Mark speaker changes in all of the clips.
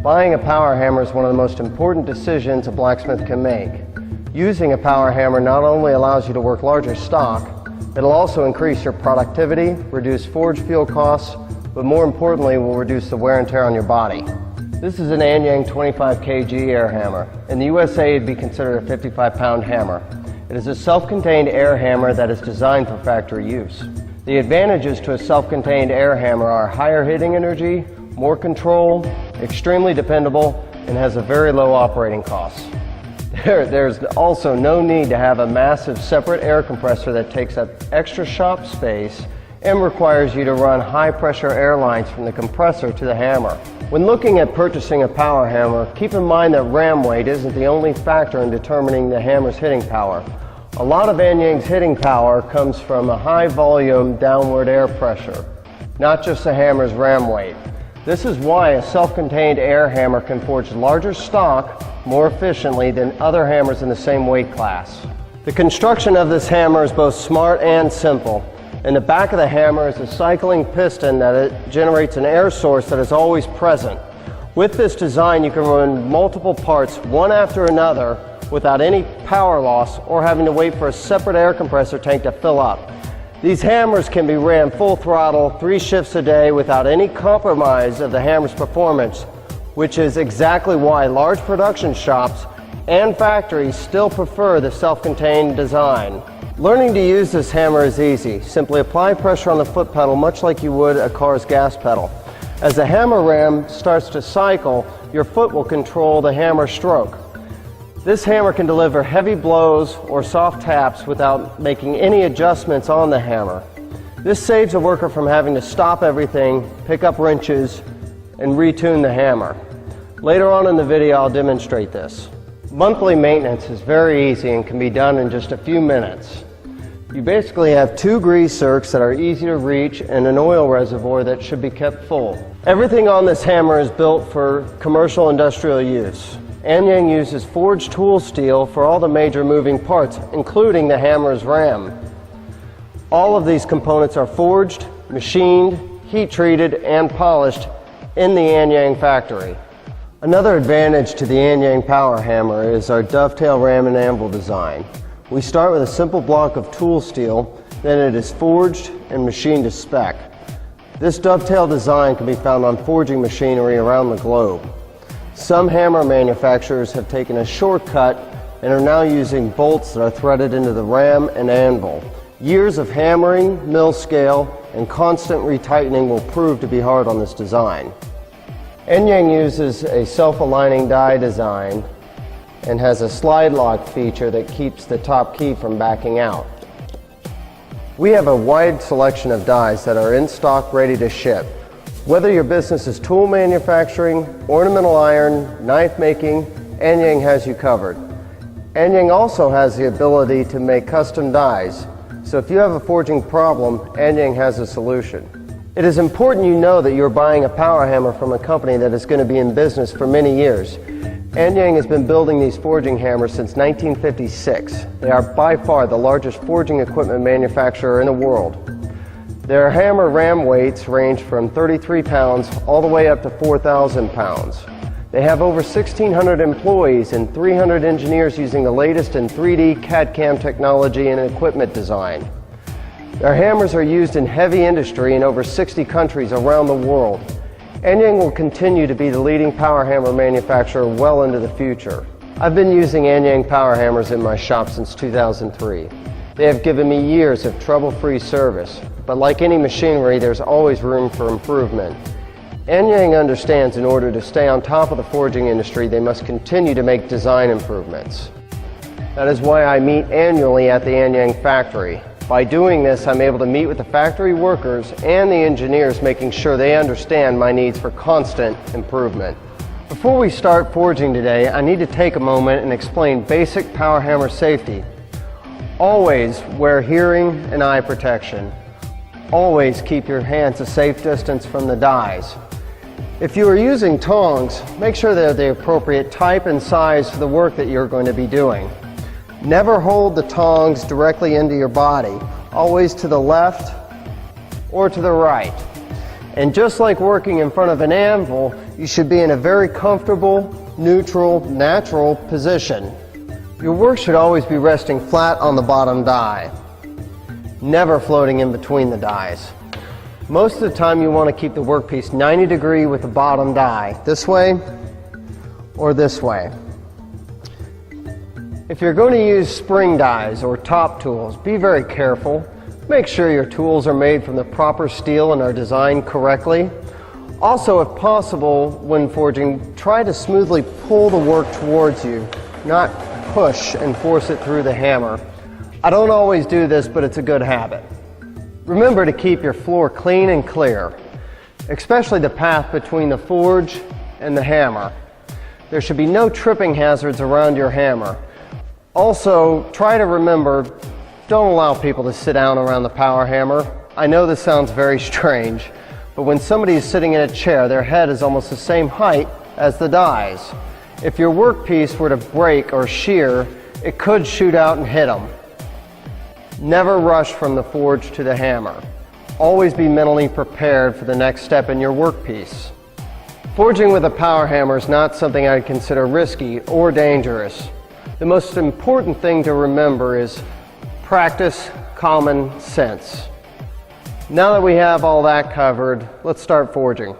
Speaker 1: Buying a power hammer is one of the most important decisions a blacksmith can make. Using a power hammer not only allows you to work larger stock, it'll also increase your productivity, reduce forge fuel costs, but more importantly will reduce the wear and tear on your body. This is an Anyang 25 kg air hammer. In the USA it'd be considered a 55-pound hammer. It is a self-contained air hammer that is designed for factory use. The advantages to a self-contained air hammer are higher hitting energy, more control, extremely dependable, and has a very low operating cost. There's also no need to have a massive separate air compressor that takes up extra shop space and requires you to run high-pressure air lines from the compressor to the hammer. When looking at purchasing a power hammer, keep in mind that ram weight isn't the only factor in determining the hammer's hitting power. A lot of Anyang's hitting power comes from a high-volume downward air pressure, not just the hammer's ram weight. This is why a self-contained air hammer can forge larger stock more efficiently than other hammers in the same weight class. The construction of this hammer is both smart and simple. In the back of the hammer is a cycling piston that generates an air source that is always present. With this design, you can run multiple parts one after another without any power loss or having to wait for a separate air compressor tank to fill up. These hammers can be ran full throttle 3 shifts a day without any compromise of the hammer's performance, which is exactly why large production shops and factories still prefer the self-contained design. Learning to use this hammer is easy. Simply apply pressure on the foot pedal much like you would a car's gas pedal. As the hammer ram starts to cycle, your foot will control the hammer stroke. This hammer can deliver heavy blows or soft taps without making any adjustments on the hammer. This saves a worker from having to stop everything, pick up wrenches, and retune the hammer. Later on in the video I'll demonstrate this. Monthly maintenance is very easy and can be done in just a few minutes. You basically have 2 grease zerks that are easy to reach and an oil reservoir that should be kept full. Everything on this hammer is built for commercial industrial use. Anyang uses forged tool steel for all the major moving parts, including the hammer's ram. All of these components are forged, machined, heat-treated, and polished in the Anyang factory. Another advantage to the Anyang power hammer is our dovetail ram and anvil design. We start with a simple block of tool steel, then it is forged and machined to spec. This dovetail design can be found on forging machinery around the globe. Some hammer manufacturers have taken a shortcut and are now using bolts that are threaded into the ram and anvil. Years of hammering, mill scale, and constant retightening will prove to be hard on this design. Anyang uses a self-aligning die design and has a slide lock feature that keeps the top key from backing out. We have a wide selection of dies that are in stock ready to ship. Whether your business is tool manufacturing, ornamental iron, knife making, Anyang has you covered. Anyang also has the ability to make custom dies, so if you have a forging problem, Anyang has a solution. It is important you know that you're buying a power hammer from a company that is going to be in business for many years. Anyang has been building these forging hammers since 1956. They are by far the largest forging equipment manufacturer in the world. Their hammer ram weights range from 33 pounds all the way up to 4,000 pounds. They have over 1,600 employees and 300 engineers using the latest in 3D CAD/CAM technology and equipment design. Their hammers are used in heavy industry in over 60 countries around the world. Anyang will continue to be the leading power hammer manufacturer well into the future. I've been using Anyang power hammers in my shop since 2003. They have given me years of trouble-free service, but like any machinery, there's always room for improvement. Anyang understands in order to stay on top of the forging industry, they must continue to make design improvements. That is why I meet annually at the Anyang factory. By doing this, I'm able to meet with the factory workers and the engineers, making sure they understand my needs for constant improvement. Before we start forging today, I need to take a moment and explain basic power hammer safety. Always wear hearing and eye protection. Always keep your hands a safe distance from the dies. If you are using tongs, make sure they're the appropriate type and size for the work that you're going to be doing. Never hold the tongs directly into your body, always to the left or to the right. And just like working in front of an anvil, you should be in a very comfortable, neutral, natural position. Your work should always be resting flat on the bottom die, never floating in between the dies. Most of the time you want to keep the workpiece 90 degrees with the bottom die, this way or this way. If you're going to use spring dies or top tools, be very careful. Make sure your tools are made from the proper steel and are designed correctly. Also, if possible, when forging, try to smoothly pull the work towards you, not push and force it through the hammer. I don't always do this, but it's a good habit. Remember to keep your floor clean and clear, especially the path between the forge and the hammer. There should be no tripping hazards around your hammer. Also, try to remember, don't allow people to sit down around the power hammer. I know this sounds very strange, but when somebody is sitting in a chair, their head is almost the same height as the dies. If your workpiece were to break or shear, it could shoot out and hit them. Never rush from the forge to the hammer. Always be mentally prepared for the next step in your workpiece. Forging with a power hammer is not something I'd consider risky or dangerous. The most important thing to remember is practice common sense. Now that we have all that covered, let's start forging.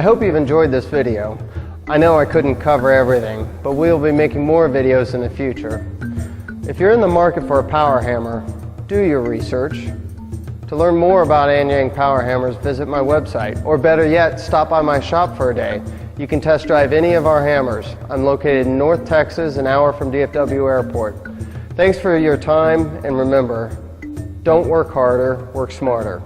Speaker 1: I hope you've enjoyed this video. I know I couldn't cover everything, but we'll be making more videos in the future. If you're in the market for a power hammer, do your research. To learn more about Anyang power hammers, visit my website, or better yet, stop by my shop for a day. You can test drive any of our hammers. I'm located in North Texas, an hour from DFW Airport. Thanks for your time, and remember, don't work harder, work smarter.